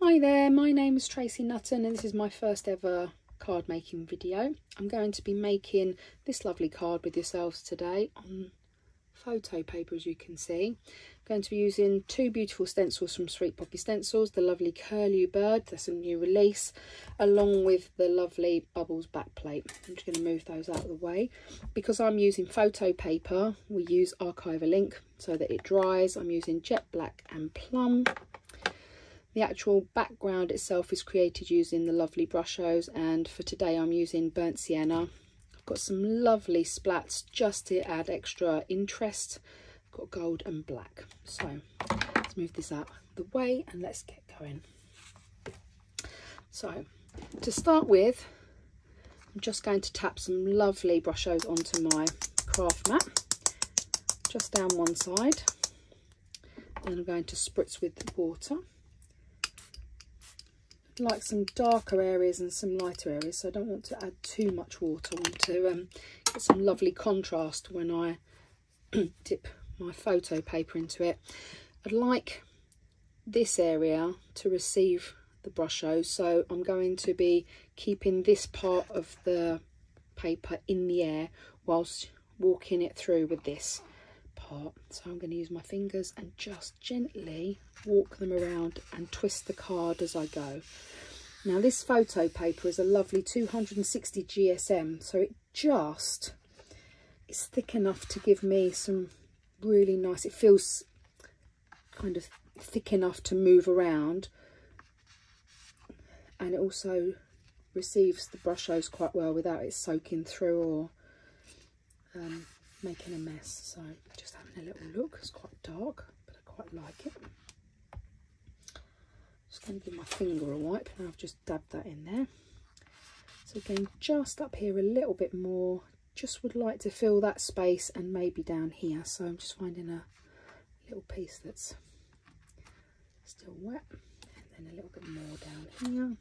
Hi there, my name is Tracy Nutton and this is my first ever card making video. I'm going to be making this lovely card with yourselves today on photo paper, as you can see. I'm going to be using two beautiful stencils from Sweet Poppy Stencils, the lovely Curlew bird, that's a new release, along with the lovely Bubbles backplate. I'm just going to move those out of the way. Because I'm using photo paper, we use Archival ink so that it dries. I'm using jet black and plum. The actual background itself is created using the lovely Brushos, and for today I'm using burnt sienna. I've got some lovely splats just to add extra interest. I've got gold and black. So let's move this out of the way and let's get going. So to start with, I'm just going to tap some lovely Brushos onto my craft mat, just down one side, and I'm going to spritz with the water. Like some darker areas and some lighter areas, so I don't want to add too much water. I want to get some lovely contrast when I dip my photo paper into it. I'd like this area to receive the Brushos, so I'm going to be keeping this part of the paper in the air whilst walking it through with this part. So I'm going to use my fingers and just gently walk them around and twist the card as I go. Now this photo paper is a lovely 260 GSM, so it's thick enough to give me some really nice, it feels kind of thick enough to move around, and it also receives the Brushos quite well without it soaking through or making a mess. So just having a little look. It's quite dark, but I quite like it. Just going to give my finger a wipe, and I've just dabbed that in there. So again, just up here a little bit more. Just would like to fill that space, and maybe down here. So I'm just finding a little piece that's still wet, and then a little bit more down here.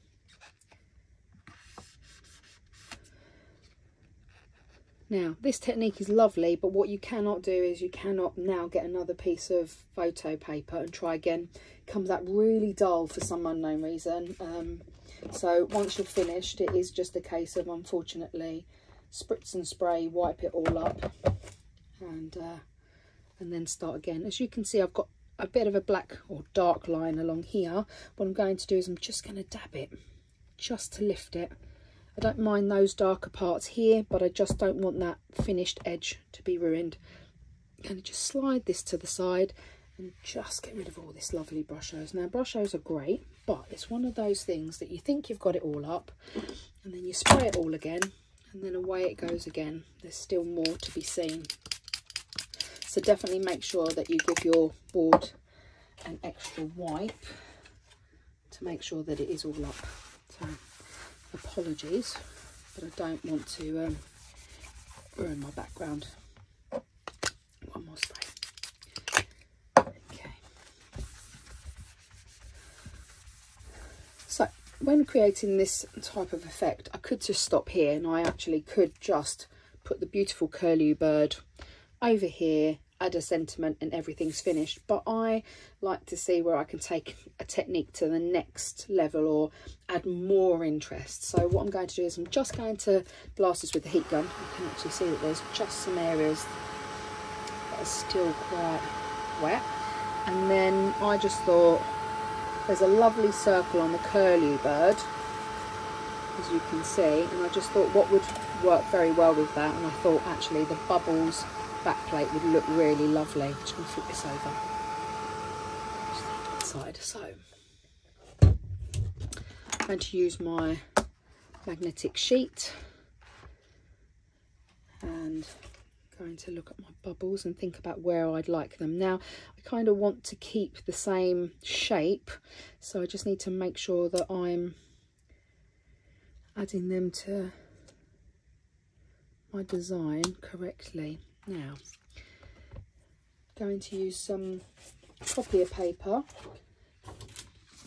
Now, this technique is lovely, but what you cannot do is you cannot now get another piece of photo paper and try again. It comes out really dull for some unknown reason. So once you're finished, it is just a case of, unfortunately, spritz and spray, wipe it all up, and then start again. As you can see, I've got a bit of a black or dark line along here. What I'm going to do is I'm just going to dab it, just to lift it. I don't mind those darker parts here, but I just don't want that finished edge to be ruined. I'm going to just slide this to the side and just get rid of all this lovely Brushos. Now, Brushos are great, but it's one of those things that you think you've got it all up, and then you spray it all again, and then away it goes again. There's still more to be seen. So definitely make sure that you give your board an extra wipe to make sure that it is all up. So apologies, but I don't want to ruin my background. One more spray. Okay. So when creating this type of effect, I could just stop here, and I actually could just put the beautiful Curlew bird over here, add a sentiment, and everything's finished. But I like to see where I can take a technique to the next level or add more interest. So what I'm going to do is I'm just going to blast this with the heat gun. You can actually see that there's just some areas that are still quite wet. And then I just thought, there's a lovely circle on the Curlew bird, as you can see, and I just thought what would work very well with that, and I thought actually the Bubbles backplate would look really lovely. I'm just going to flip this over. Just that side. So I'm going to use my magnetic sheet and going to look at my bubbles and think about where I'd like them. Now I kind of want to keep the same shape, so I just need to make sure that I'm adding them to my design correctly. Now, going to use some copier paper.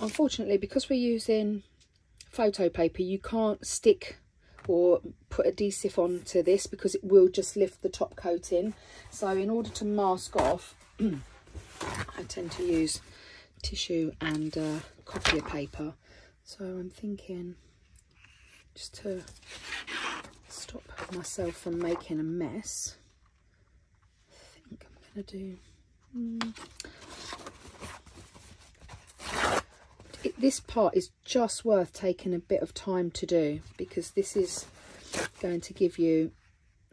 Unfortunately, because we're using photo paper, you can't stick or put adhesive onto this because it will just lift the top coating. So in order to mask off, I tend to use tissue and copier paper. So I'm thinking, just to stop myself from making a mess, I think I'm going to do... This part is just worth taking a bit of time to do, because this is going to give you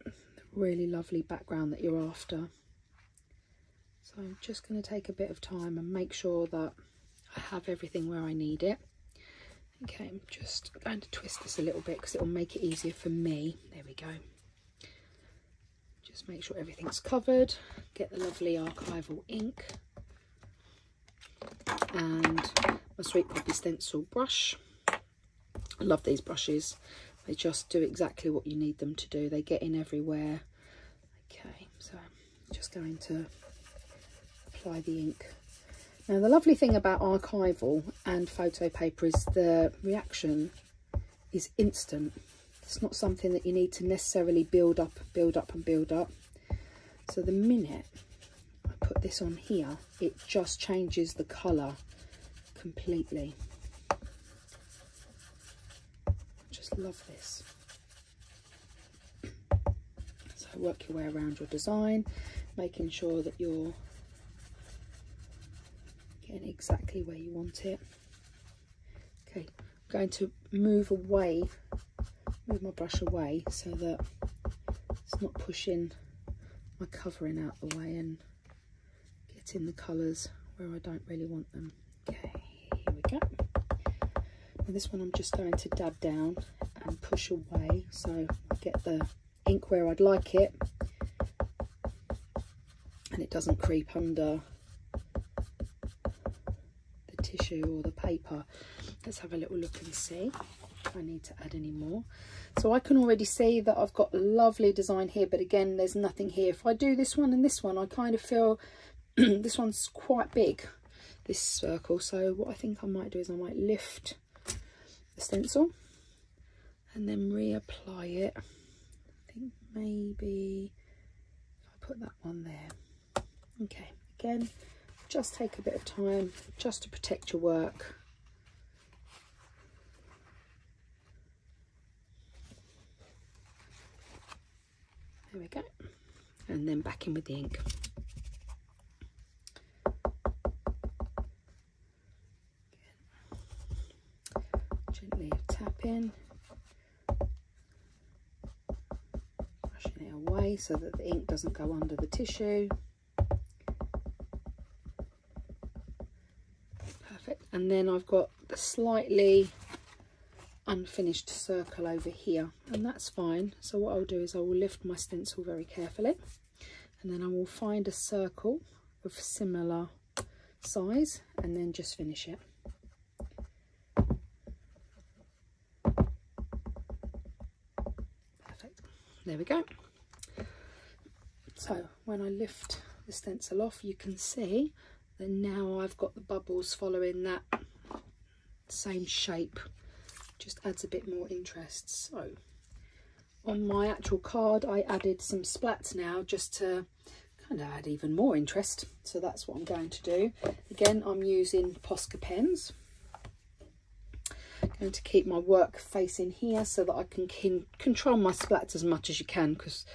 the really lovely background that you're after. So I'm just going to take a bit of time and make sure that I have everything where I need it. Okay, I'm just going to twist this a little bit because it will make it easier for me. There we go. Just make sure everything's covered. Get the lovely archival ink and my Sweet Poppy stencil brush. I love these brushes. They just do exactly what you need them to do. They get in everywhere. Okay, so I'm just going to apply the ink. Now the lovely thing about archival and photo paper is the reaction is instant. It's not something that you need to necessarily build up and build up. So the minute I put this on here, it just changes the colour completely. I just love this. So work your way around your design, making sure that you're getting exactly where you want it. Okay, I'm going to move my brush away so that it's not pushing my covering out the way and getting the colours where I don't really want them. Okay, here we go. Now this one I'm just going to dab down and push away so I get the ink where I'd like it and it doesn't creep under the tissue or the paper. Let's have a little look and see if I need to add any more. So I can already see that I've got a lovely design here, but again, there's nothing here. If I do this one and this one, I kind of feel this one's quite big, this circle. So what I think I might do is I might lift the stencil and then reapply it. I think maybe if I put that one there. Okay, again, just take a bit of time just to protect your work. There we go, and then back in with the ink. Gently tapping, brushing it away so that the ink doesn't go under the tissue. Perfect, and then I've got the slightly unfinished circle over here, and that's fine. So what I'll do is I will lift my stencil very carefully and then I will find a circle of similar size and then just finish it. Perfect, there we go. So when I lift the stencil off, you can see that now I've got the bubbles following that same shape. Just adds a bit more interest. So on my actual card I added some splats now just to kind of add even more interest. So that's what I'm going to do. Again, I'm using Posca pens. I'm going to keep my work facing here so that I can control my splats as much as you can, because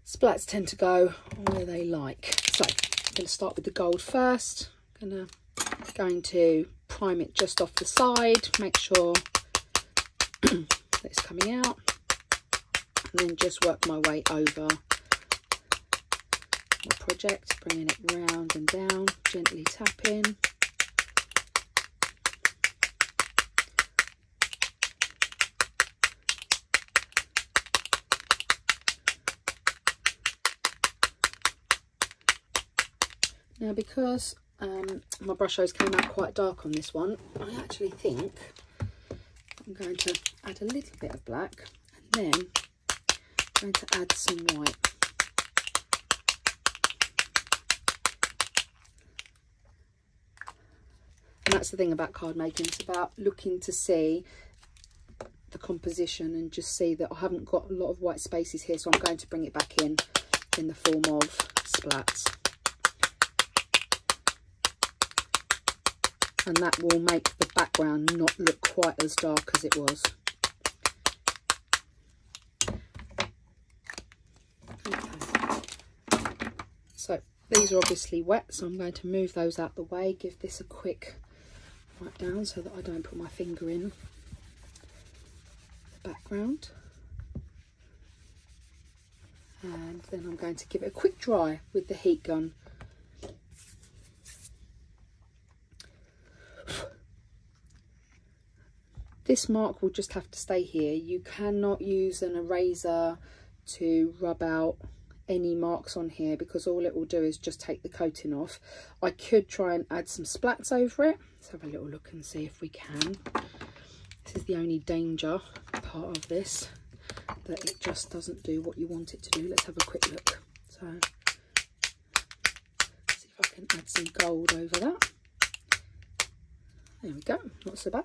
splats tend to go where they like. So I'm going to start with the gold first. I'm going to prime it just off the side, make sure that it's coming out, and then just work my way over my project, bringing it round and down, gently tapping. Now because my brush strokes came out quite dark on this one, I actually think I'm going to add a little bit of black and then I'm going to add some white. And that's the thing about card making, it's about looking to see the composition and just see that I haven't got a lot of white spaces here, so I'm going to bring it back in the form of splats. and that will make the background not look quite as dark as it was. Okay. So these are obviously wet, so I'm going to move those out the way, give this a quick wipe down so that I don't put my finger in the background. And then I'm going to give it a quick dry with the heat gun. This mark will just have to stay here. You cannot use an eraser to rub out any marks on here, because all it will do is just take the coating off. I could try and add some splats over it. Let's have a little look and see if we can. This is the only danger part of this, that it just doesn't do what you want it to do. Let's have a quick look. So see if I can add some gold over that. There we go, not so bad.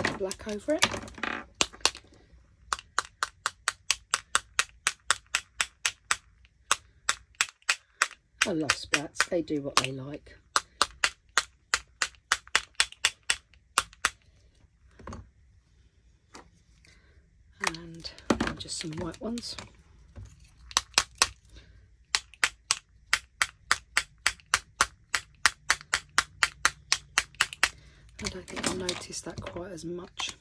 Some black over it. I love splats, they do what they like. And just some white ones. I don't think I noticed that quite as much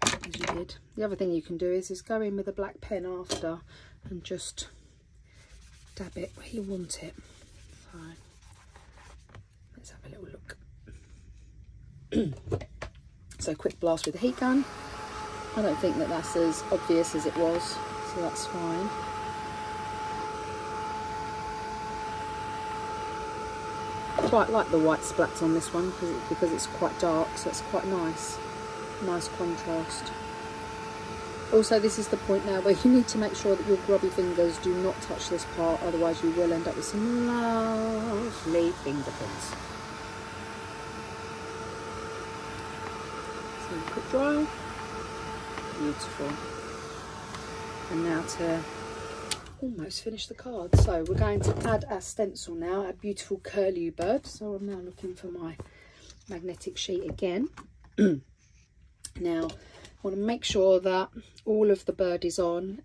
as you did. The other thing you can do is go in with a black pen after and just dab it where you want it. So let's have a little look. So quick blast with the heat gun. I don't think that that's as obvious as it was, so that's fine. I quite like the white splats on this one because it's quite dark, so it's quite nice contrast. Also, this is the point now where you need to make sure that your grubby fingers do not touch this part, otherwise you will end up with some lovely fingerprints. So quick dry. Beautiful. And now to almost finish the card. So we're going to add our stencil now, our beautiful curlew bird. So I'm now looking for my magnetic sheet again. Now I want to make sure that all of the bird is on.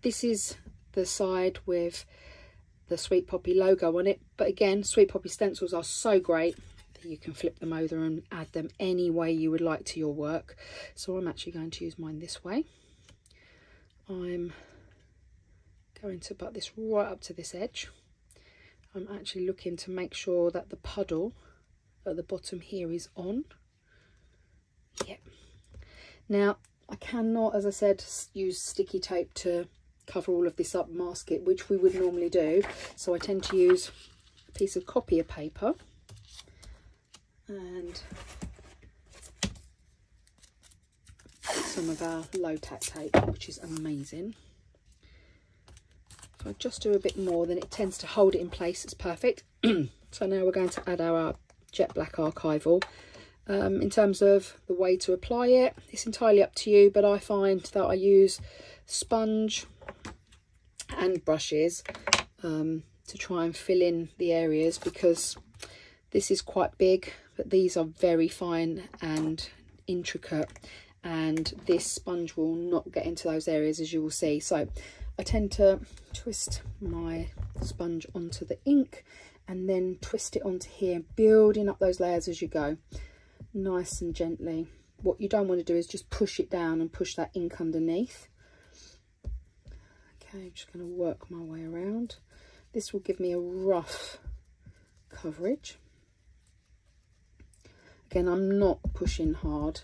This is the side with the Sweet Poppy logo on it, but again, Sweet Poppy stencils are so great that you can flip them over and add them any way you would like to your work. So I'm actually going to use mine this way. I'm going to butt this right up to this edge. I'm actually looking to make sure that the puddle at the bottom here is on. Yep. Now I cannot, as I said, use sticky tape to cover all of this up, mask it, which we would normally do. So I tend to use a piece of copier paper and some of our low tack tape, which is amazing. If I just do a bit more, then it tends to hold it in place. It's perfect. So now we're going to add our jet black archival. In terms of the way to apply it, it's entirely up to you, but I find that I use sponge and brushes to try and fill in the areas, because this is quite big, but these are very fine and intricate, and this sponge will not get into those areas, as you will see. So I tend to twist my sponge onto the ink and then twist it onto here, building up those layers as you go, nice and gently. What you don't want to do is just push it down and push that ink underneath. Okay, I'm just going to work my way around. This will give me a rough coverage. Again, I'm not pushing hard,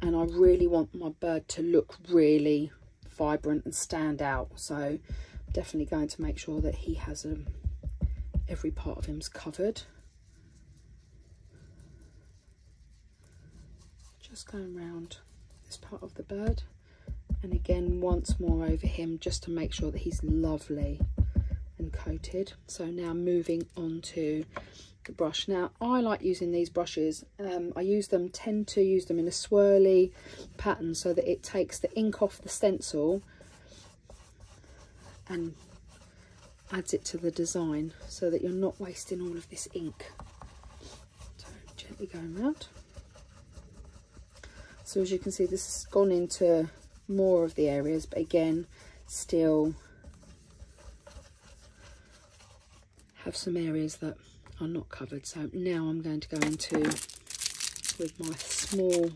and I really want my bird to look really vibrant and stand out. So I'm definitely going to make sure that he has every part of him's covered. Just going around this part of the bird, and again once more over him, just to make sure that he's lovely and coated. So now moving on to the brush. Now I like using these brushes. I tend to use them in a swirly pattern so that it takes the ink off the stencil and adds it to the design, so that you're not wasting all of this ink. gently going round. So as you can see, this has gone into more of the areas, but again, still have some areas that are not covered. So now I'm going to go into, with my small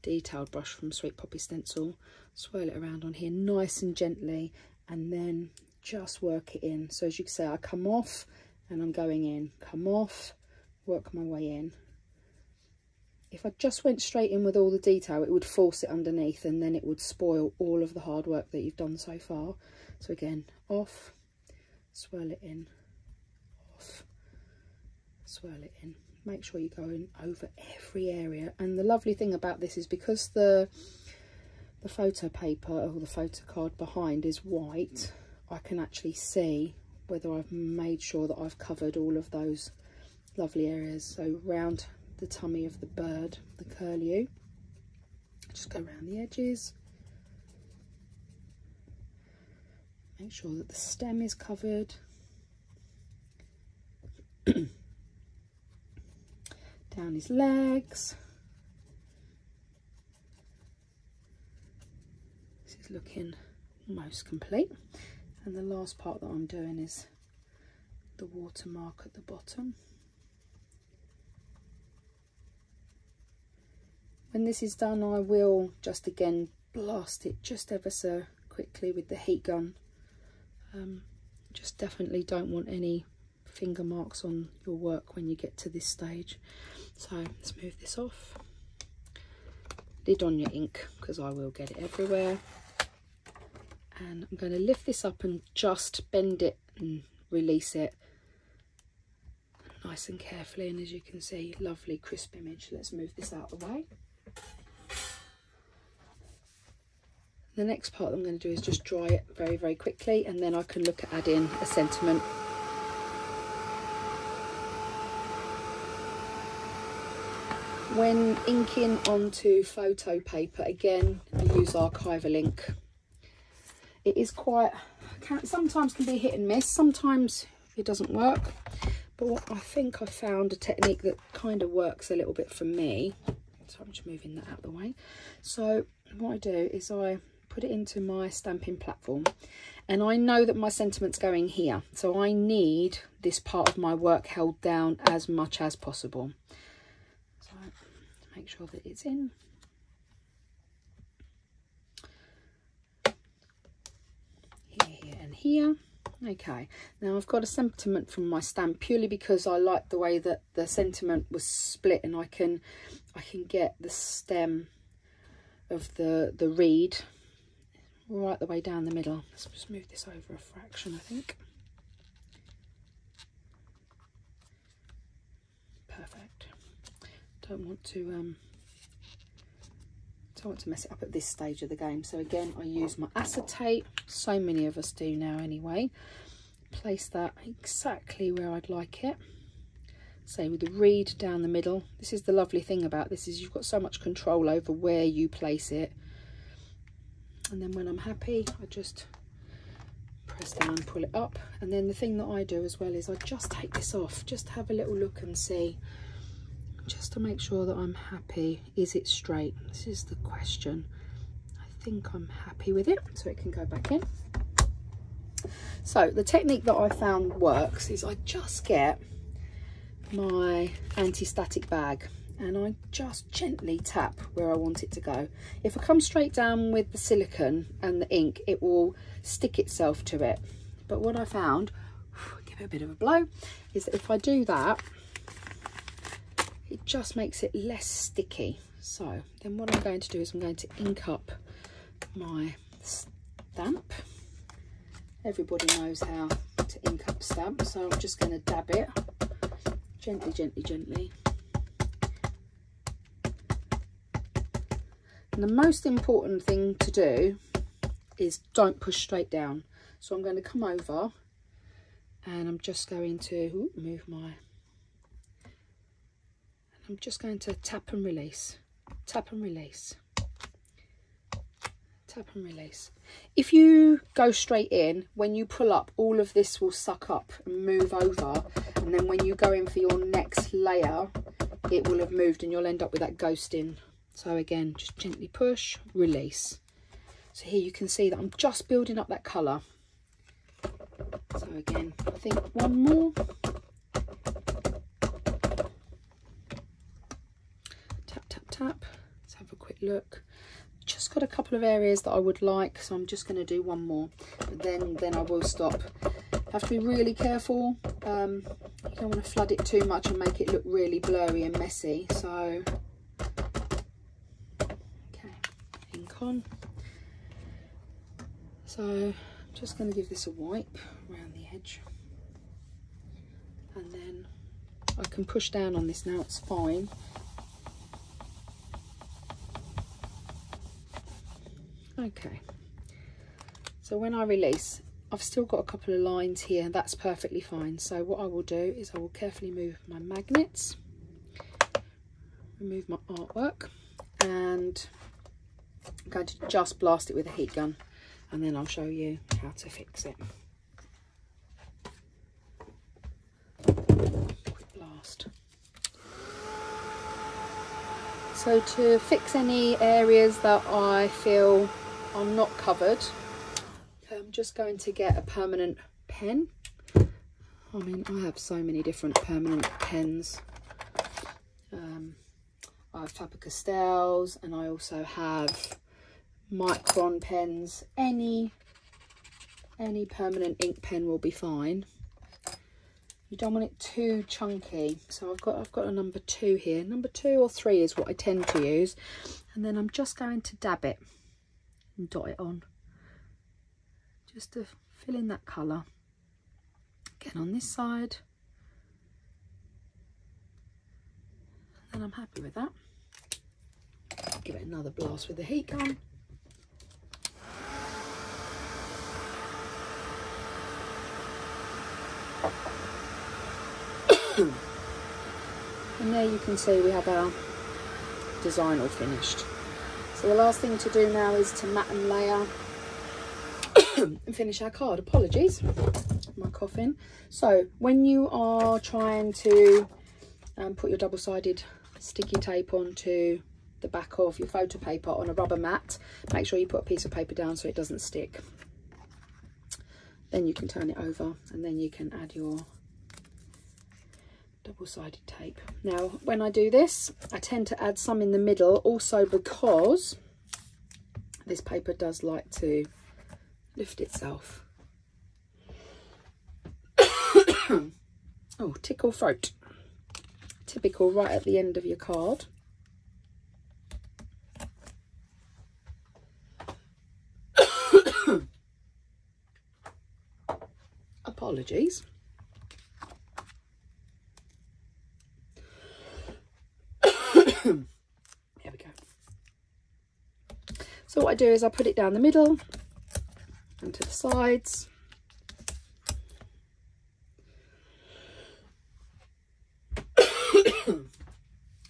detailed brush from Sweet Poppy Stencil, swirl it around on here nice and gently, and then just work it in. So as you can see, I come off and I'm going in, come off, work my way in. If I just went straight in with all the detail, it would force it underneath, and then it would spoil all of the hard work that you've done so far. So again, off, swirl it in, off, swirl it in. Make sure you're going over every area. And the lovely thing about this is, because the photo paper or the photo card behind is white, I can actually see whether I've made sure that I've covered all of those lovely areas. So round the tummy of the bird, the curlew, just go around the edges, make sure that the stem is covered. Down his legs. This is looking almost complete. And the last part that I'm doing is the watermark at the bottom. When this is done, I will just again blast it just ever so quickly with the heat gun. Just definitely don't want any finger marks on your work when you get to this stage. So let's move this off. Lid on your ink, because I will get it everywhere. And I'm going to lift this up and just bend it and release it nice and carefully. And as you can see, lovely crisp image. Let's move this out of the way. The next part I'm going to do is just dry it very, very quickly, and then I can look at adding a sentiment. When inking onto photo paper, again, I use archival ink. It is quite, sometimes can be hit and miss, sometimes it doesn't work, but what I think I found a technique that kind of works a little bit for me. So I'm just moving that out of the way. So what I do is I put it into my stamping platform, and I know that my sentiment's going here, so I need this part of my work held down as much as possible. So make sure that it's in. Here and here. Okay, now I've got a sentiment from my stamp purely because I like the way that the sentiment was split, and I can get the stem of the reed right the way down the middle. Let's just move this over a fraction, I think. Perfect. Don't want to mess it up at this stage of the game. So again, I use my acetate. So many of us do now anyway. Place that exactly where I'd like it. Say with the reed down the middle. This is the lovely thing about this, is you've got so much control over where you place it. And then when I'm happy, I just press down and pull it up. And then the thing that I do as well is I just take this off, just have a little look and see, just to make sure that I'm happy. Is it straight? This is the question. I think I'm happy with it, so it can go back in. So the technique that I found works is I just get my anti-static bag and I just gently tap where I want it to go. If I come straight down with the silicone and the ink, it will stick itself to it. But what I found, give it a bit of a blow, is that if I do that, it just makes it less sticky. So then what I'm going to do is I'm going to ink up my stamp. Everybody knows how to ink up stamp, so I'm just going to dab it gently, gently, gently. And the most important thing to do is don't push straight down. So I'm going to come over and I'm just going to move my, I'm just going to tap and release, tap and release, tap and release. If you go straight in, when you pull up, all of this will suck up and move over, and then when you go in for your next layer, it will have moved and you'll end up with that ghosting. So again, just gently push, release. So here you can see that I'm just building up that colour. So again, I think one more. Tap, tap, tap. Let's have a quick look. Just got a couple of areas that I would like, so I'm just going to do one more. But then I will stop. Have to be really careful. You don't want to flood it too much and make it look really blurry and messy. So, okay, ink on. So I'm just going to give this a wipe around the edge, and then I can push down on this now, it's fine. Okay, so when I release, I've still got a couple of lines here, that's perfectly fine. So what I will do is I will carefully move my magnets, remove my artwork, and I'm going to just blast it with a heat gun, and then I'll show you how to fix it. Quick blast. So to fix any areas that I feel are not covered, I'm just going to get a permanent pen. I mean, I have so many different permanent pens. I have Faber-Castells, and I also have Micron pens. Any permanent ink pen will be fine. You don't want it too chunky, so I've got a number 2 here. Number 2 or 3 is what I tend to use, and then I'm just going to dab it and dot it on, just to fill in that colour. Again on this side, and I'm happy with that. Give it another blast with the heat gun. And there you can see we have our design all finished. So the last thing to do now is to mat and layer and finish our card. Apologies, my coughing. So when you are trying to put your double-sided sticky tape onto the back of your photo paper on a rubber mat, make sure you put a piece of paper down so it doesn't stick. Then you can turn it over, and then you can add your double-sided tape. Now when I do this, I tend to add some in the middle, also because this paper does like to lift itself. Oh, tickle throat. Typical right at the end of your card. Apologies. There we go. So what I do is I put it down the middle and to the sides. Oh,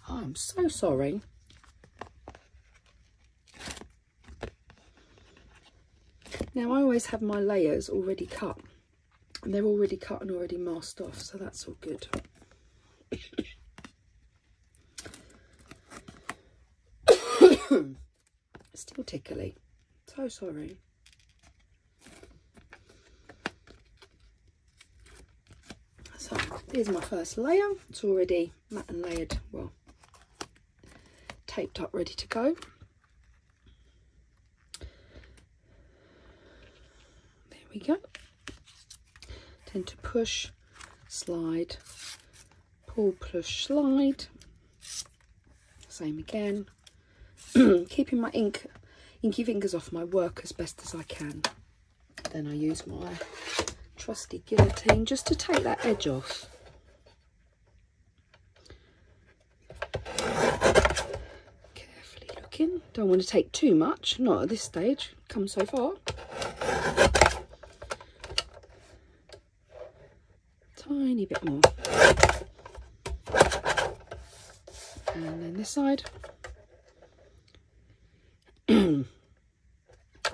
I'm so sorry. Now I always have my layers already cut, and they're already cut and already masked off, so that's all good. Still tickly, so sorry. So here's my first layer. It's already matte and layered, well, taped up, ready to go. There we go. Tend to push, slide, pull, push, slide. Same again. Keeping my inky fingers off my work as best as I can. Then I use my trusty guillotine just to take that edge off. Carefully looking. Don't want to take too much, not at this stage. Come so far. Tiny bit more. And then this side.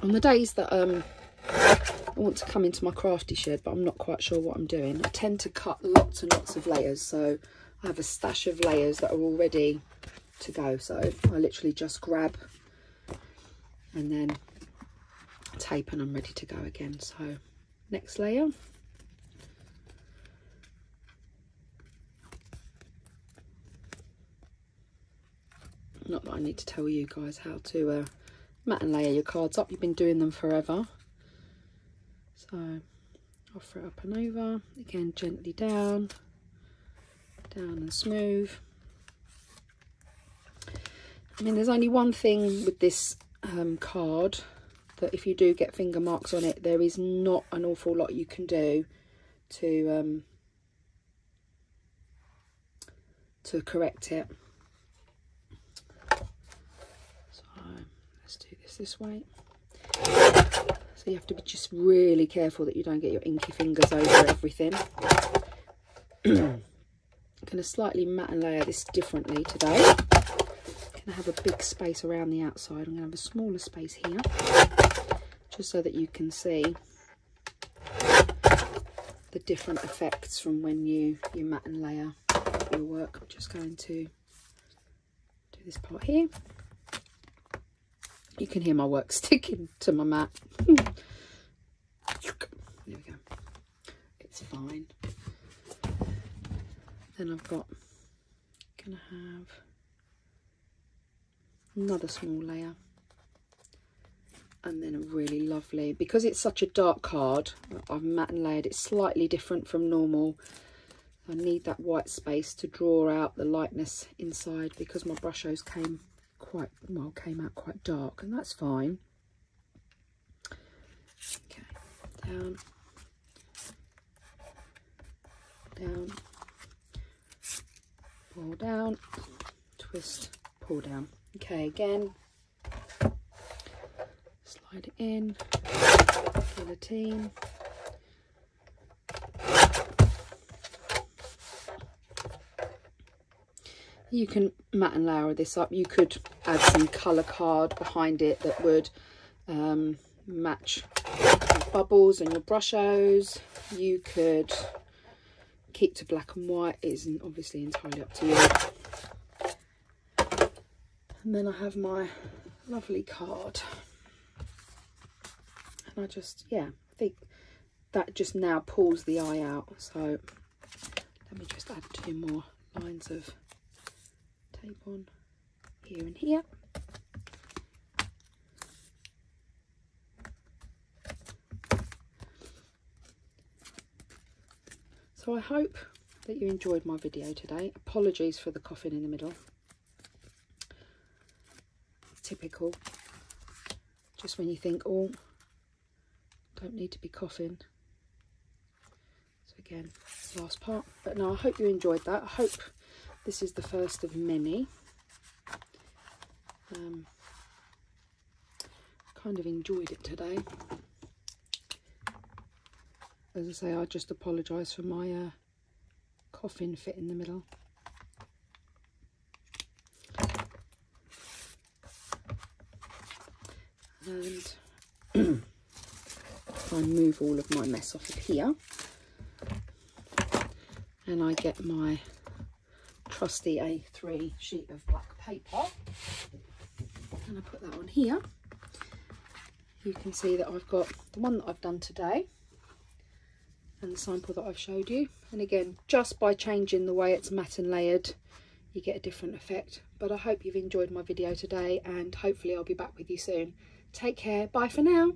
On the days that I want to come into my crafty shed, but I'm not quite sure what I'm doing, I tend to cut lots and lots of layers, so I have a stash of layers that are all ready to go, so I literally just grab and then tape and I'm ready to go again. So next layer. Not that I need to tell you guys how to mat and layer your cards up, you've been doing them forever. So offer it up and over, again gently down and smooth. I mean, there's only one thing with this card, that if you do get finger marks on it, there is not an awful lot you can do to correct it. So let's do this way. So you have to be just really careful that you don't get your inky fingers over everything. I'm going to slightly mat and layer this differently today. I'm going to have a big space around the outside. I'm going to have a smaller space here, just so that you can see the different effects from when you mat and layer your work. I'm just going to do this part here. You can hear my work sticking to my mat. There we go. It's fine. Then I've got, gonna have another small layer, and then a really lovely, because it's such a dark card, I've mat and layered it slightly different from normal. I need that white space to draw out the lightness inside, because my brush hose came out quite dark, and that's fine. Okay, down, pull down, twist, pull down. Okay, again, slide it in, guillotine. You can mat and layer this up. You could add some colour card behind it that would match the bubbles and your brush hose. You could keep to black and white. It isn't obviously entirely up to you. And then I have my lovely card. And I just, yeah, I think that just now pulls the eye out. So let me just add 2 more lines of tape on here and here. So I hope that you enjoyed my video today. Apologies for the coughing in the middle. It's typical. Just when you think, oh, don't need to be coughing. So again, last part. But no, I hope you enjoyed that. I hope this is the first of many. Kind of enjoyed it today. As I say, I just apologise for my coffin fit in the middle. And I move all of my mess off of here. And I get my trusty A3 sheet of black paper. And I put that on here. You can see that I've got the one that I've done today and the sample that I've showed you. And again, just by changing the way it's matte and layered, you get a different effect. But I hope you've enjoyed my video today, and hopefully I'll be back with you soon. Take care. Bye for now.